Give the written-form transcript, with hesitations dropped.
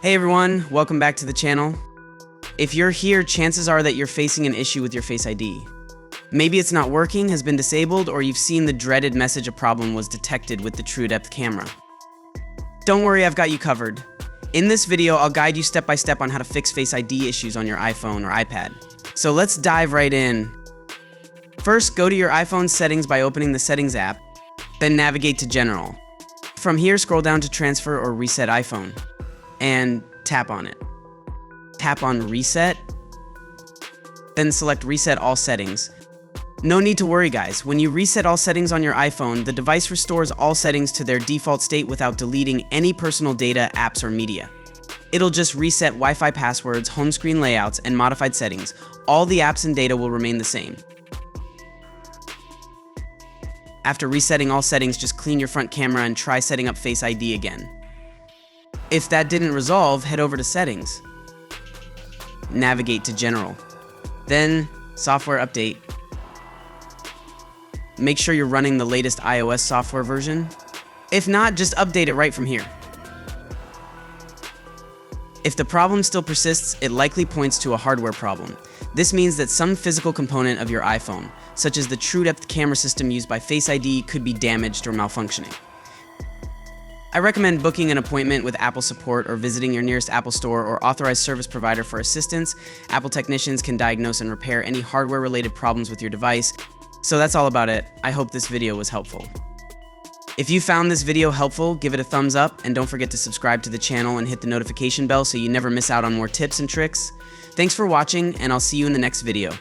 Hey everyone, welcome back to the channel. If you're here, chances are that you're facing an issue with your Face ID. Maybe it's not working, has been disabled, or you've seen the dreaded message a problem was detected with the Truedepth camera. Don't worry, I've got you covered. In this video, I'll guide you step by step on how to fix Face ID issues on your iPhone or iPad. So let's dive right in. First, go to your iPhone settings by opening the Settings app, then navigate to General. From here, scroll down to Transfer or Reset iPhone, and tap on it. Tap on Reset, then select Reset All Settings. No need to worry, guys. When you reset all settings on your iPhone, the device restores all settings to their default state without deleting any personal data, apps, or media. It'll just reset Wi-Fi passwords, home screen layouts, and modified settings. All the apps and data will remain the same. After resetting all settings, just clean your front camera and try setting up Face ID again. If that didn't resolve, head over to Settings. Navigate to General. Then, Software Update. Make sure you're running the latest iOS software version. If not, just update it right from here. If the problem still persists, it likely points to a hardware problem. This means that some physical component of your iPhone, such as the Truedepth camera system used by Face ID, could be damaged or malfunctioning. I recommend booking an appointment with Apple support or visiting your nearest Apple store or authorized service provider for assistance. Apple technicians can diagnose and repair any hardware-related problems with your device. So that's all about it. I hope this video was helpful. If you found this video helpful, give it a thumbs up and don't forget to subscribe to the channel and hit the notification bell so you never miss out on more tips and tricks. Thanks for watching, and I'll see you in the next video.